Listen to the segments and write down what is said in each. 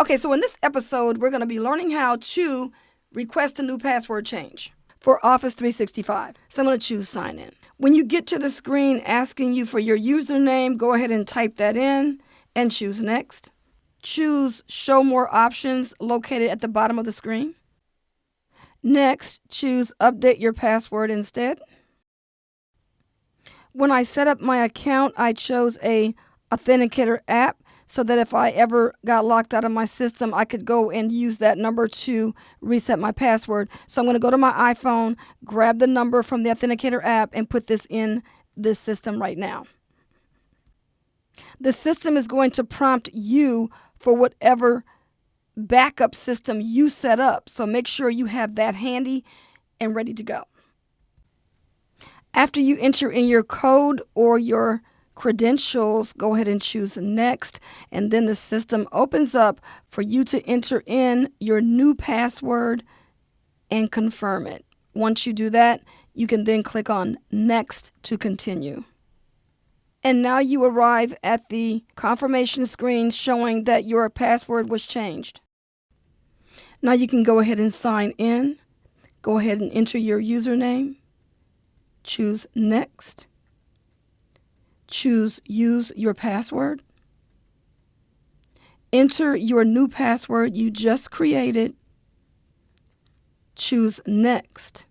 Okay, so in this episode, we're going to be learning how to request a new password change for Office 365. So I'm going to choose Sign In. When you get to the screen asking you for your username, go ahead and type that in and choose Next. Choose Show More Options located at the bottom of the screen. Next, choose Update Your Password instead. When I set up my account, I chose a authenticator app so that if I ever got locked out of my system, I could go and use that number to reset my password. So I'm going to go to my iPhone, grab the number from the authenticator app, and put this in this system right now. The system is going to prompt you for whatever backup system you set up. So make sure you have that handy and ready to go. After you enter in your code or your credentials, go ahead and choose Next, and then the system opens up for you to enter in your new password and confirm it. Once you do that, you can then click on Next to continue. And now you arrive at the confirmation screen showing that your password was changed. Now you can go ahead and sign in. Go ahead and enter your username. Choose Next. Choose Use Your Password. Enter your new password you just created. Choose Next.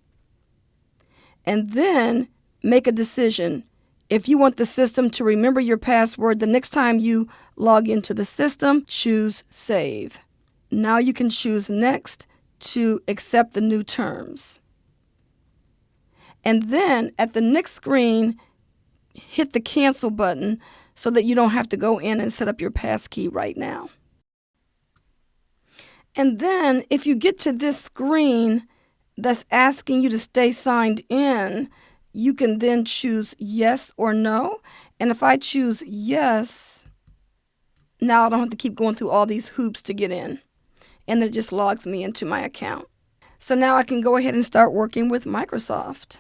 And then make a decision. If you want the system to remember your password the next time you log into the system, choose Save. Now you can choose Next to accept the new terms. And then at the next screen, hit the cancel button so that you don't have to go in and set up your passkey right now. And then if you get to this screen that's asking you to stay signed in, you can then choose yes or no. And if I choose yes, now I don't have to keep going through all these hoops to get in. And it just logs me into my account. So now I can go ahead and start working with Microsoft.